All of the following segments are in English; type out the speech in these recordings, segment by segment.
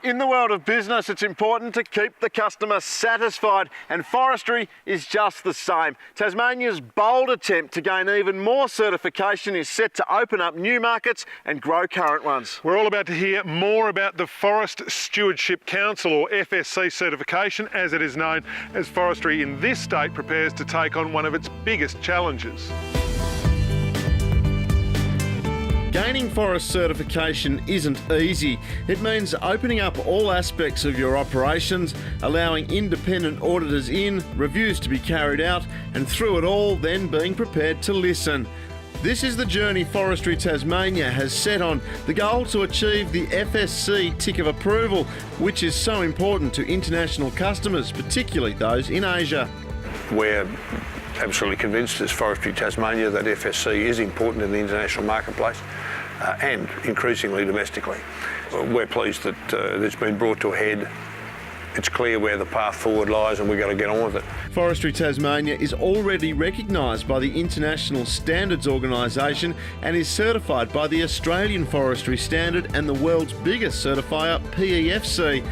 In the world of business, it's important to keep the customer satisfied, and forestry is just the same. Tasmania's bold attempt to gain even more certification is set to open up new markets and grow current ones. We're all about to hear more about the Forest Stewardship Council, or FSC certification, as it is known, as forestry in this state prepares to take on one of its biggest challenges. Gaining forest certification isn't easy. It means opening up all aspects of your operations, allowing independent auditors in, reviews to be carried out, and through it all then being prepared to listen. This is the journey Forestry Tasmania has set on, the goal to achieve the FSC tick of approval, which is so important to international customers, particularly those in Asia. We're absolutely convinced as Forestry Tasmania that FSC is important in the international marketplace and increasingly domestically. We're pleased that it's been brought to a head. It's clear where the path forward lies and we've got to get on with it. Forestry Tasmania is already recognised by the International Standards Organisation and is certified by the Australian Forestry Standard and the world's biggest certifier, PEFC.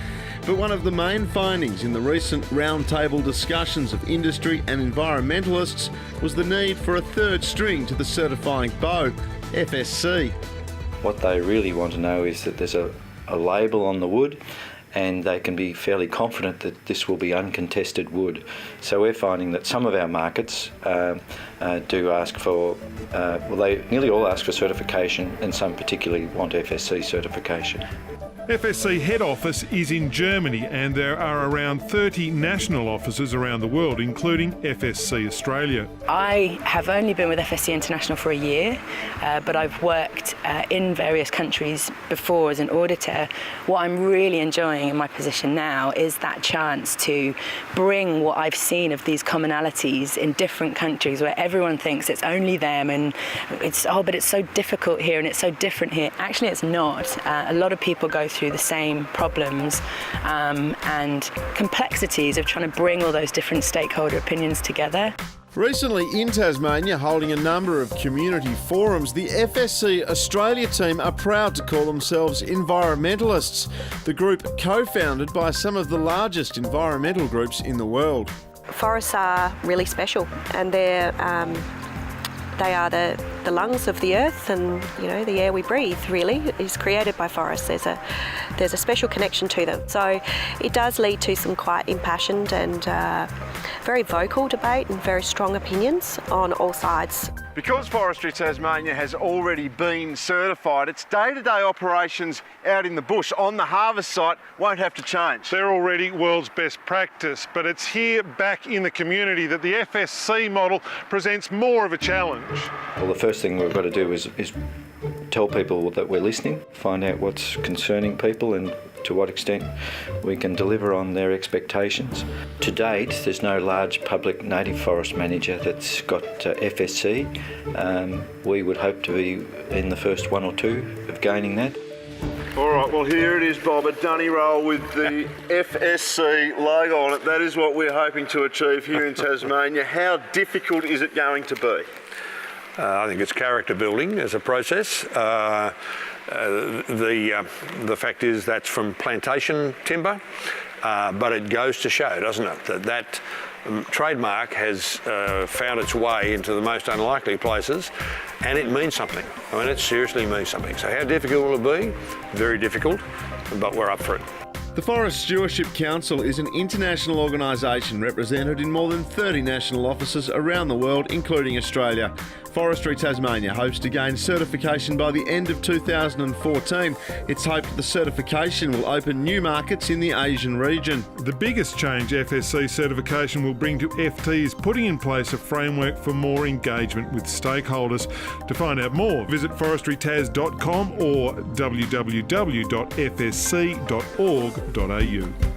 But one of the main findings in the recent roundtable discussions of industry and environmentalists was the need for a third string to the certifying bow, FSC. What they really want to know is that there's a label on the wood, and they can be fairly confident that this will be uncontested wood. So we're finding that some of our markets do ask for, they nearly all ask for certification, and some particularly want FSC certification. FSC head office is in Germany, and there are around 30 national offices around the world, including FSC Australia. I have only been with FSC International for a year, but I've worked in various countries before as an auditor. What I'm really enjoying in my position now is that chance to bring what I've seen of these commonalities in different countries where everyone thinks it's only them and but it's so difficult here and it's so different here. Actually, it's not. A lot of people go through the same problems and complexities of trying to bring all those different stakeholder opinions together. Recently in Tasmania, holding a number of community forums, the FSC Australia team are proud to call themselves environmentalists, the group co-founded by some of the largest environmental groups in the world. Forests are really special, and they are the lungs of the earth, and the air we breathe really is created by forests. There's a special connection to them. So it does lead to some quite impassioned and very vocal debate and very strong opinions on all sides. Because Forestry Tasmania has already been certified, its day-to-day operations out in the bush on the harvest site won't have to change. They're already world's best practice, but it's here back in the community that the FSC model presents more of a challenge. Well, the first thing we've got to do is tell people that we're listening, find out what's concerning people and to what extent we can deliver on their expectations. To date, there's no large public native forest manager that's got FSC. We would hope to be in the first one or two of gaining that. All right, well, here it is, Bob, a dunny roll with the FSC logo on it. That is what we're hoping to achieve here in Tasmania. How difficult is it going to be? I think it's character building as a process. The fact is that's from plantation timber, but it goes to show, doesn't it, that trademark has found its way into the most unlikely places, and it means something. I mean, it seriously means something. So how difficult will it be? Very difficult, but we're up for it. The Forest Stewardship Council is an international organisation represented in more than 30 national offices around the world, including Australia. Forestry Tasmania hopes to gain certification by the end of 2014. It's hoped the certification will open new markets in the Asian region. The biggest change FSC certification will bring to FT is putting in place a framework for more engagement with stakeholders. To find out more, visit forestrytas.com or www.fsc.org.au.